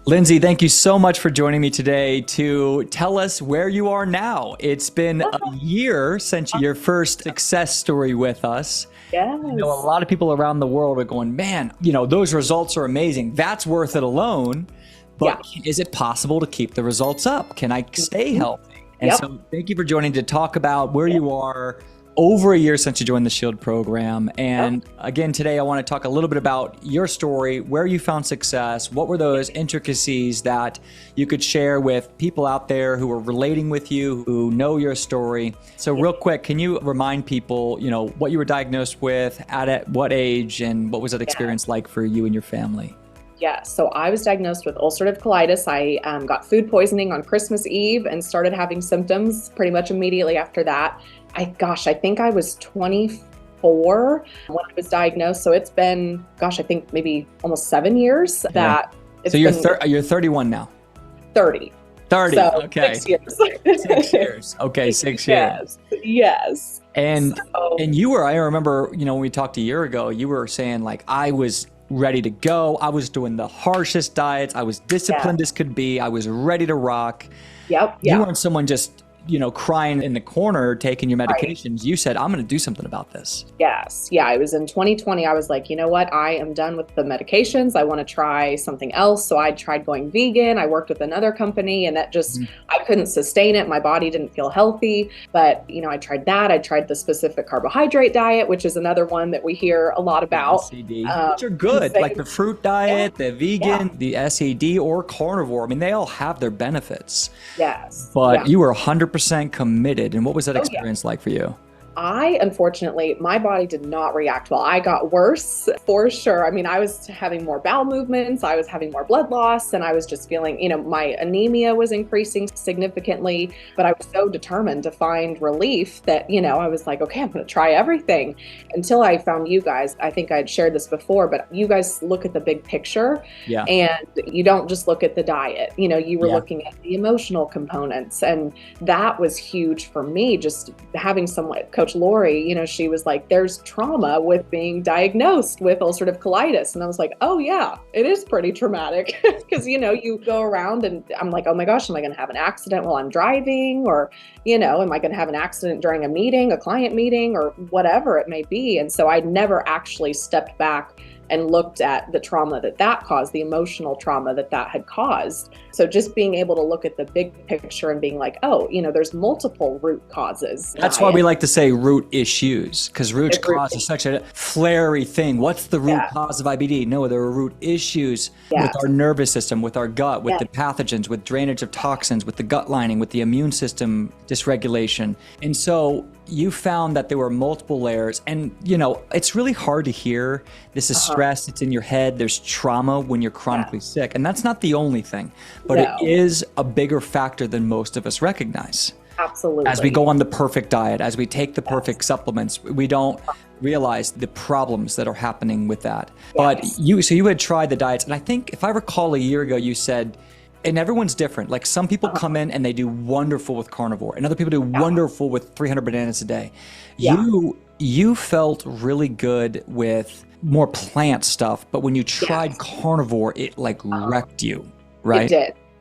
Lindsay, thank you so much for joining me today to tell us where you are now. It's been a year since your first success story with us. Yes. I know a lot of people around the world are going, man, those results are amazing. That's worth it alone. But is it possible to keep the results up? Can I stay healthy? And so thank you for joining to talk about where you are over a year since you joined the S.H.I.E.L.D program. And again, today I want to talk a little bit about your story, where you found success, what were those intricacies that you could share with people out there who are relating with you, who know your story. So real quick, can you remind people, what you were diagnosed with, at what age, and what was that experience like for you and your family? Yeah, so I was diagnosed with ulcerative colitis. I got food poisoning on Christmas Eve and started having symptoms pretty much immediately after that. I think I was 24 when I was diagnosed. So it's been, I think maybe almost 7 years that it's So you're 31 now? 30. 30, so okay. 6 years. 6 years, okay, 6 years. Yes. And you were, I remember, when we talked a year ago, you were saying like, I was ready to go. I was doing the harshest diets. I was disciplined as could be. I was ready to rock. Yep. You weren't someone just, crying in the corner, taking your medications. You said, I'm going to do something about this. Yes. Yeah. I was in 2020. I was like, you know what? I am done with the medications. I want to try something else. So I tried going vegan. I worked with another company and that just, I couldn't sustain it. My body didn't feel healthy, but I tried that. I tried the specific carbohydrate diet, which is another one that we hear a lot about. S.H.E.L.D, which are good, like the fruit diet, the vegan, the S.H.I.E.L.D, or carnivore. I mean, they all have their benefits. Yes. But you were 100% committed. And what was that experience like for you? Unfortunately, my body did not react well. I got worse for sure. I mean, I was having more bowel movements, I was having more blood loss, and I was just feeling, my anemia was increasing significantly, but I was so determined to find relief that, I was like, okay, I'm going to try everything until I found you guys. I think I'd shared this before, but you guys look at the big picture and you don't just look at the diet. You were looking at the emotional components, and that was huge for me, just having someone, Coach Lori, she was like, there's trauma with being diagnosed with ulcerative colitis. And I was like, oh yeah, it is pretty traumatic. Because, you go around and I'm like, oh my gosh, am I going to have an accident while I'm driving? Or, am I going to have an accident during a meeting, a client meeting, or whatever it may be? And so I never actually stepped back and looked at the trauma that caused, the emotional trauma that had caused. So just being able to look at the big picture and being like, oh, there's multiple root causes. That's why we like to say root issues, because root cause is such a flary thing. What's the root cause of IBD? No, there are root issues with our nervous system, with our gut, with the pathogens, with drainage of toxins, with the gut lining, with the immune system dysregulation. And so you found that there were multiple layers, and it's really hard to hear. This is stress, it's in your head, there's trauma when you're chronically sick, and that's not the only thing, but it is a bigger factor than most of us recognize. Absolutely. As we go on the perfect diet, as we take the perfect supplements, we don't realize the problems that are happening with that. But you had tried the diets, and I think if I recall a year ago, you said, and everyone's different. Like some people come in and they do wonderful with carnivore, and other people do wonderful with 300 bananas a day. You felt really good with more plant stuff, but when you tried carnivore, it like wrecked you, right?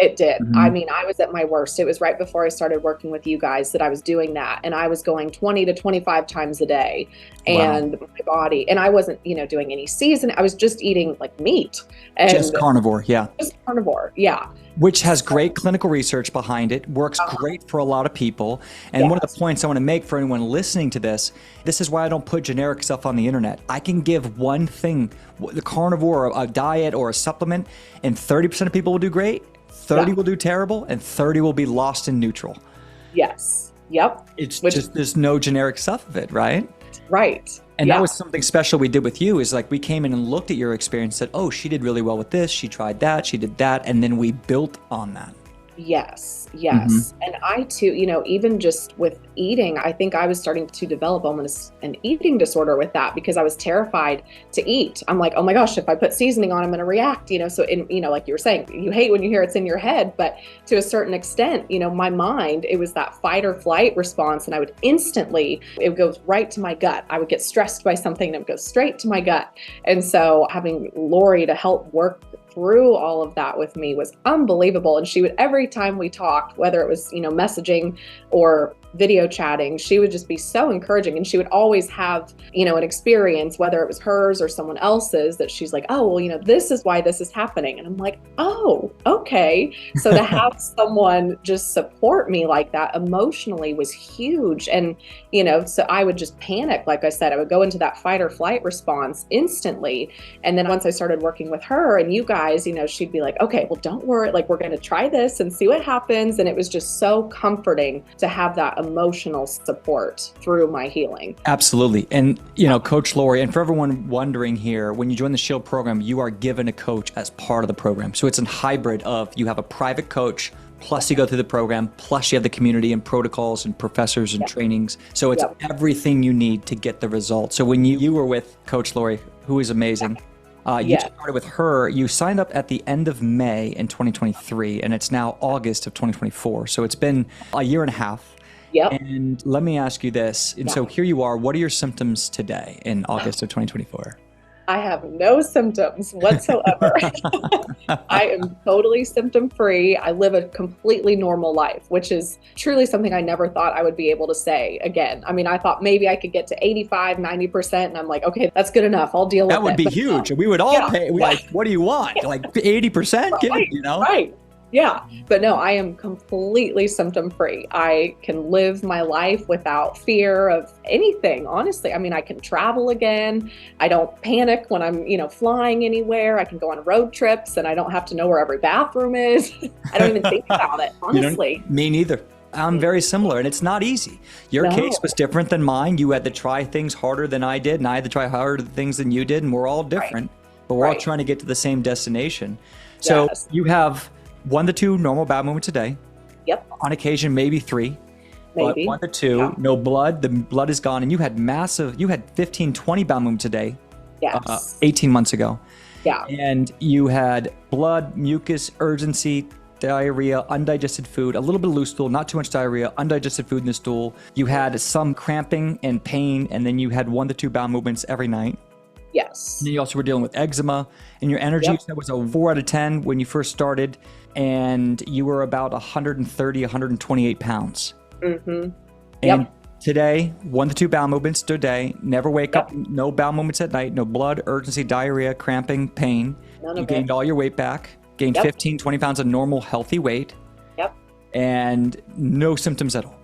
It did. I mean, I was at my worst. It was right before I started working with you guys that I was doing that. And I was going 20 to 25 times a day. And my body, and I wasn't, doing any season. I was just eating like meat. And just carnivore, Just carnivore, which has great clinical research behind it, works great for a lot of people. And one of the points I want to make for anyone listening to this is why I don't put generic stuff on the internet. I can give one thing, the carnivore, a diet or a supplement, and 30% of people will do great, 30 will do terrible, and 30 will be lost in neutral. Yes. Yep. It's just, there's no generic stuff of it, right? Right. And that was something special we did with you, is like we came in and looked at your experience and said, oh, she did really well with this. She tried that. She did that. And then we built on that. Yes. And I too, even just with eating, I think I was starting to develop almost an eating disorder with that because I was terrified to eat. I'm like, oh my gosh, if I put seasoning on, I'm going to react, so like you were saying, you hate when you hear it's in your head, but to a certain extent, my mind, it was that fight or flight response. And I would instantly, it would go right to my gut. I would get stressed by something and it would go straight to my gut. And so having Lori to help work through all of that with me was unbelievable. And she would, every time we talked, whether it was, messaging or video chatting, she would just be so encouraging. And she would always have, an experience, whether it was hers or someone else's, that she's like, oh, well, this is why this is happening. And I'm like, oh, okay. So to have someone just support me like that emotionally was huge. And, so I would just panic. Like I said, I would go into that fight or flight response instantly. And then once I started working with her and you guys, she'd be like, okay, well, don't worry. Like, we're going to try this and see what happens. And it was just so comforting to have that emotional support through my healing. Absolutely. And, Coach Lori, and for everyone wondering here, when you join the S.H.I.E.L.D. program, you are given a coach as part of the program. So it's a hybrid of you have a private coach, plus you go through the program, plus you have the community and protocols and professors and trainings. So it's everything you need to get the results. So when you were with Coach Lori, who is amazing, you started with her, you signed up at the end of May in 2023, and it's now August of 2024. So it's been a year and a half. Yep. And let me ask you this. And so here you are. What are your symptoms today in August of 2024? I have no symptoms whatsoever. I am totally symptom-free. I live a completely normal life, which is truly something I never thought I would be able to say again. I mean, I thought maybe I could get to 85, 90%. And I'm like, okay, that's good enough. I'll deal with it. That would be huge. We would all pay. Like, what do you want? Like 80%? Right, right. Yeah. But no, I am completely symptom-free. I can live my life without fear of anything, honestly. I mean, I can travel again. I don't panic when I'm, flying anywhere. I can go on road trips and I don't have to know where every bathroom is. I don't even think about it, honestly. Me neither. I'm very similar, and it's not easy. Your case was different than mine. You had to try things harder than I did, and I had to try harder things than you did, and we're all different, but we're all trying to get to the same destination. So you have 1 to 2 normal bowel movements a day. Yep. On occasion, maybe 3. Maybe. But 1 to 2, no blood. The blood is gone. And you had 15, 20 bowel movements a day 18 months ago. Yeah. And you had blood, mucus, urgency, diarrhea, undigested food, a little bit of loose stool, not too much diarrhea, undigested food in the stool. You had some cramping and pain, and then you had 1 to 2 bowel movements every night. Yes. And then you also were dealing with eczema, and your energy was a 4 out of 10 when you first started, and you were about 130, 128 pounds. Mm-hmm. And today, 1 to 2 bowel movements a day, never wake up, no bowel movements at night, no blood, urgency, diarrhea, cramping, pain. You gained all your weight back, gained 15, 20 pounds of normal, healthy weight. Yep. And no symptoms at all.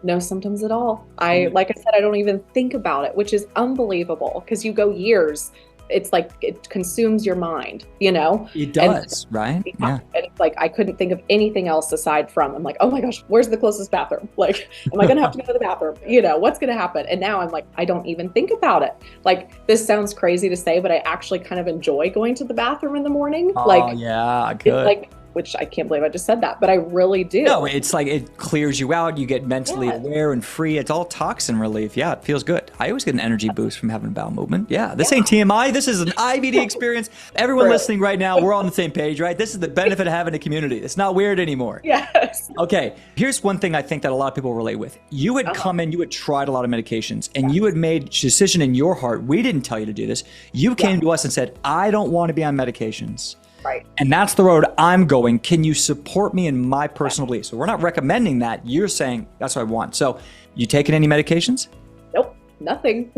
No symptoms at all. Like I said, I don't even think about it, which is unbelievable because you go years. It's like it consumes your mind, It does, right? Yeah. And it's like I couldn't think of anything else aside from, I'm like, oh my gosh, where's the closest bathroom? Like, am I going to have to go to the bathroom? What's going to happen? And now I'm like, I don't even think about it. Like, this sounds crazy to say, but I actually kind of enjoy going to the bathroom in the morning. Oh, yeah, good. It's like, which I can't believe I just said that, but I really do. No, it's like it clears you out. You get mentally aware and free. It's all toxin relief. Yeah, it feels good. I always get an energy boost from having a bowel movement. Yeah, this ain't TMI. This is an IBD experience. Everyone listening right now, we're all on the same page, right? This is the benefit of having a community. It's not weird anymore. Yes. Okay, here's one thing I think that a lot of people relate with. You had come in, you had tried a lot of medications, and you had made a decision in your heart. We didn't tell you to do this. You came to us and said, I don't want to be on medications. Right. And that's the road I'm going. Can you support me in my personal beliefs? So we're not recommending that. You're saying that's what I want. So you taking any medications? Nope, nothing.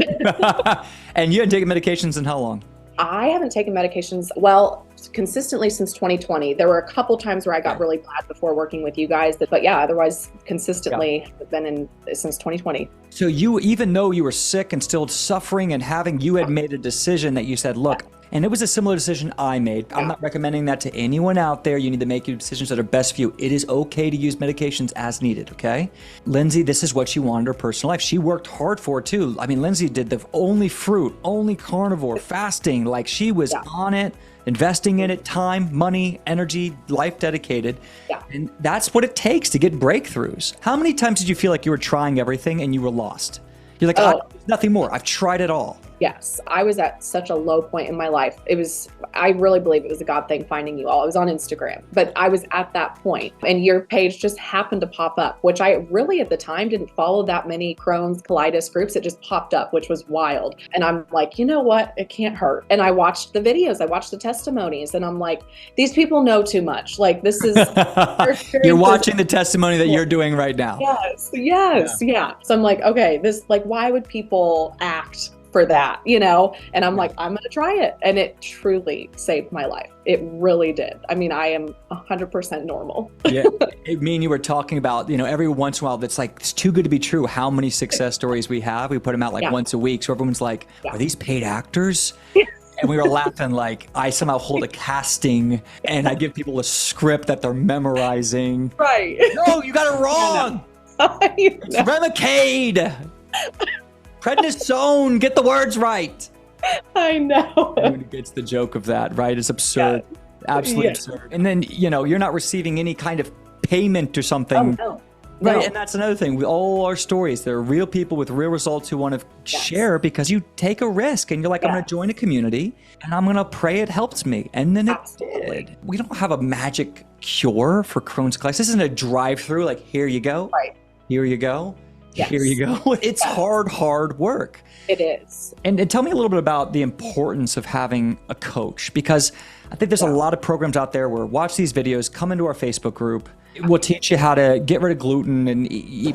And you hadn't taken medications in how long? I haven't taken medications, well, consistently since 2020. There were a couple times where I got really bad before working with you guys, but otherwise consistently have been in since 2020. So you, even though you were sick and still suffering and you had made a decision that you said, look, and it was a similar decision I made. I'm not recommending that to anyone out there. You need to make your decisions that are best for you. It is okay to use medications as needed, okay? Lindsay, this is what she wanted in her personal life. She worked hard for it too. I mean, Lindsay did the only fruit, only carnivore, fasting. Like she was on it, investing in it, time, money, energy, life dedicated. Yeah. And that's what it takes to get breakthroughs. How many times did you feel like you were trying everything and you were lost? You're like, there's nothing more. I've tried it all. Yes, I was at such a low point in my life. I really believe it was a God thing finding you all. I was on Instagram, but I was at that point and your page just happened to pop up, which I really at the time didn't follow that many Crohn's colitis groups. It just popped up, which was wild. And I'm like, you know what? It can't hurt. And I watched the videos, I watched the testimonies, and I'm like, these people know too much. Like this is you're watching the testimony that you're doing right now. Yes. Yeah. So I'm like, okay, why would people act for that, And I'm like, I'm going to try it. And it truly saved my life. It really did. I mean, I am 100% normal. Yeah. Me and you were talking about, every once in a while, that's like, it's too good to be true. How many success stories we have. We put them out like once a week. So everyone's like, are these paid actors? And we were laughing like I somehow hold a casting and I give people a script that they're memorizing. Right. No, you got it wrong. It's Remicade. Prednisone, get the words right. I know. Everyone gets the joke of that, right? It's absurd. Absolutely absurd. And then, you're not receiving any kind of payment or something. Oh, no. Right, No. and that's another thing. All our stories, there are real people with real results who want to share because you take a risk and you're like, I'm going to join a community and I'm going to pray it helps me. And then it did. We don't have a magic cure for Crohn's colitis. This isn't a drive-through like, here you go. Right. Here you go. Yes. Here you go. It's hard work. It is. And tell me a little bit about the importance of having a coach, because I think there's a lot of programs out there where watch these videos, come into our Facebook group. We'll teach you how to get rid of gluten and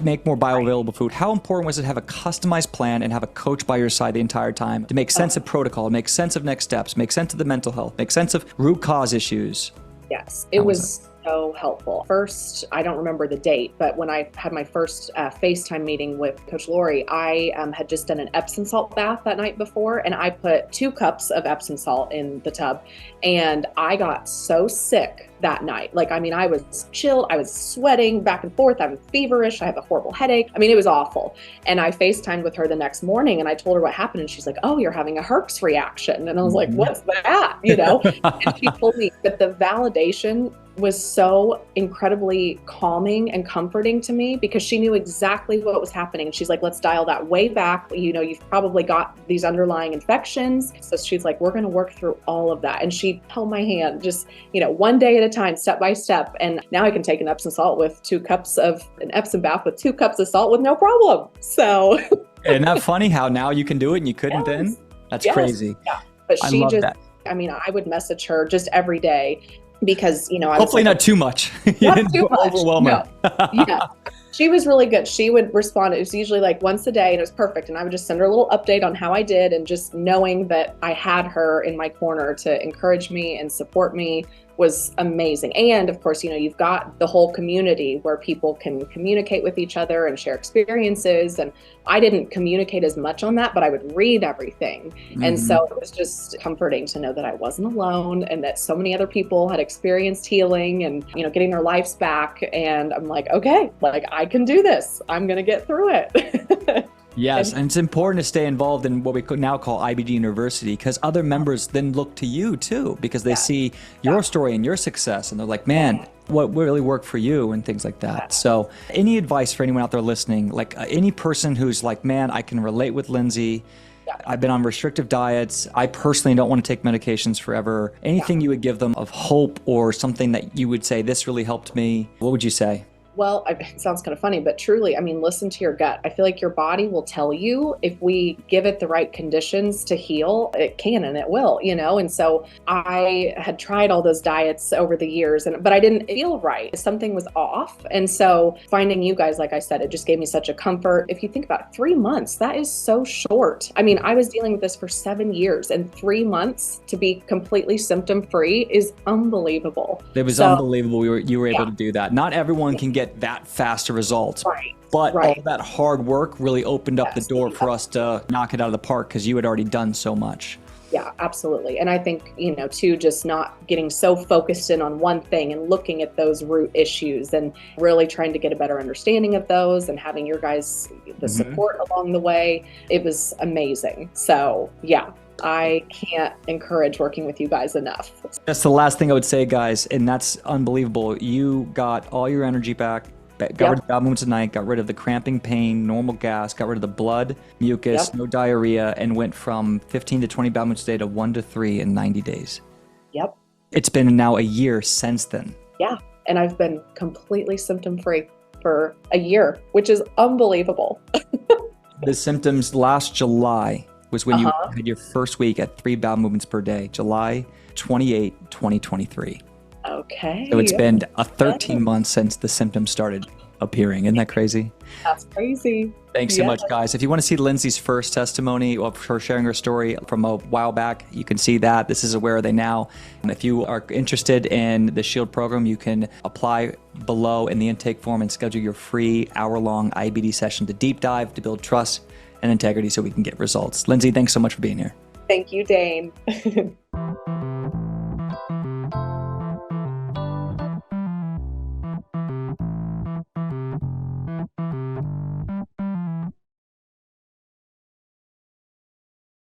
make more bioavailable food. How important was it to have a customized plan and have a coach by your side the entire time to make sense of protocol, make sense of next steps, make sense of the mental health, make sense of root cause issues? Yes, it was so helpful. First, I don't remember the date, but when I had my first FaceTime meeting with Coach Lori, I had just done an Epsom salt bath that night before, and I put 2 cups of Epsom salt in the tub, and I got so sick that night. Like, I mean, I was chilled, I was sweating back and forth, I was feverish, I have a horrible headache. I mean, it was awful. And I FaceTimed with her the next morning and I told her what happened, and she's like, oh, you're having a Herx reaction. And I was like, what's that? And she told me that the validation was so incredibly calming and comforting to me because she knew exactly what was happening. She's like, let's dial that way back. You've probably got these underlying infections. So she's like, we're going to work through all of that. And she held my hand just, one day at a time, step by step. And now I can take an Epsom bath with 2 cups of salt with no problem. So isn't that funny how now you can do it and you couldn't then? That's crazy. Yeah. But I love that. I would message her just every day because, hopefully not too much. Not too much. Overwhelm her. No. Yeah. She was really good. She would respond. It was usually like once a day and it was perfect. And I would just send her a little update on how I did, and just knowing that I had her in my corner to encourage me and support me was amazing. And of course, you've got the whole community where people can communicate with each other and share experiences. And I didn't communicate as much on that, but I would read everything. Mm-hmm. And so it was just comforting to know that I wasn't alone and that so many other people had experienced healing and, getting their lives back. And I'm like, okay, I can do this. I'm going to get through it. Yes, and it's important to stay involved in what we could now call IBD University, because other members then look to you too, because they see your story and your success, and they're like, man, what really worked for you and things like that. So any advice for anyone out there listening, like any person who's like, man, I can relate with Lindsay. I've been on restrictive diets. I personally don't want to take medications forever. Anything you would give them of hope or something that you would say, this really helped me, what would you say? Well, it sounds kind of funny, but truly, listen to your gut. I feel like your body will tell you if we give it the right conditions to heal, it can and it will, And so I had tried all those diets over the years, but I didn't feel right. Something was off. And so finding you guys, like I said, it just gave me such a comfort. If you think about it, 3 months, that is so short. I was dealing with this for 7 years, and 3 months to be completely symptom-free is unbelievable. It was unbelievable you were able to do that. Not everyone can get that fast a result. But all that hard work really opened up the door for us to knock it out of the park because you had already done so much. Yeah, absolutely. And I think, too, just not getting so focused in on one thing and looking at those root issues and really trying to get a better understanding of those and having your guys, the support along the way. It was amazing. So, yeah. I can't encourage working with you guys enough. That's the last thing I would say, guys, and that's unbelievable. You got all your energy back. got rid of bowel movements at night, got rid of the cramping pain, normal gas, got rid of the blood, mucus, no diarrhea, and went from 15 to 20 bowel movements a day to 1 to 3 in 90 days. Yep. It's been now a year since then. Yeah. And I've been completely symptom-free for a year, which is unbelievable. The symptoms last July was when you had your first week at 3 bowel movements per day, July 28, 2023. Okay. So it's been 13 months since the symptoms started appearing. Isn't that crazy? That's crazy. Thanks so much, guys. If you want to see Lindsay's first testimony of her sharing her story from a while back, you can see that. This is a Where Are They Now? If you are interested in the S.H.I.E.L.D. program, you can apply below in the intake form and schedule your free hour-long IBD session to deep dive, to build trust and integrity so we can get results. Lindsay, thanks so much for being here. Thank you, Dane.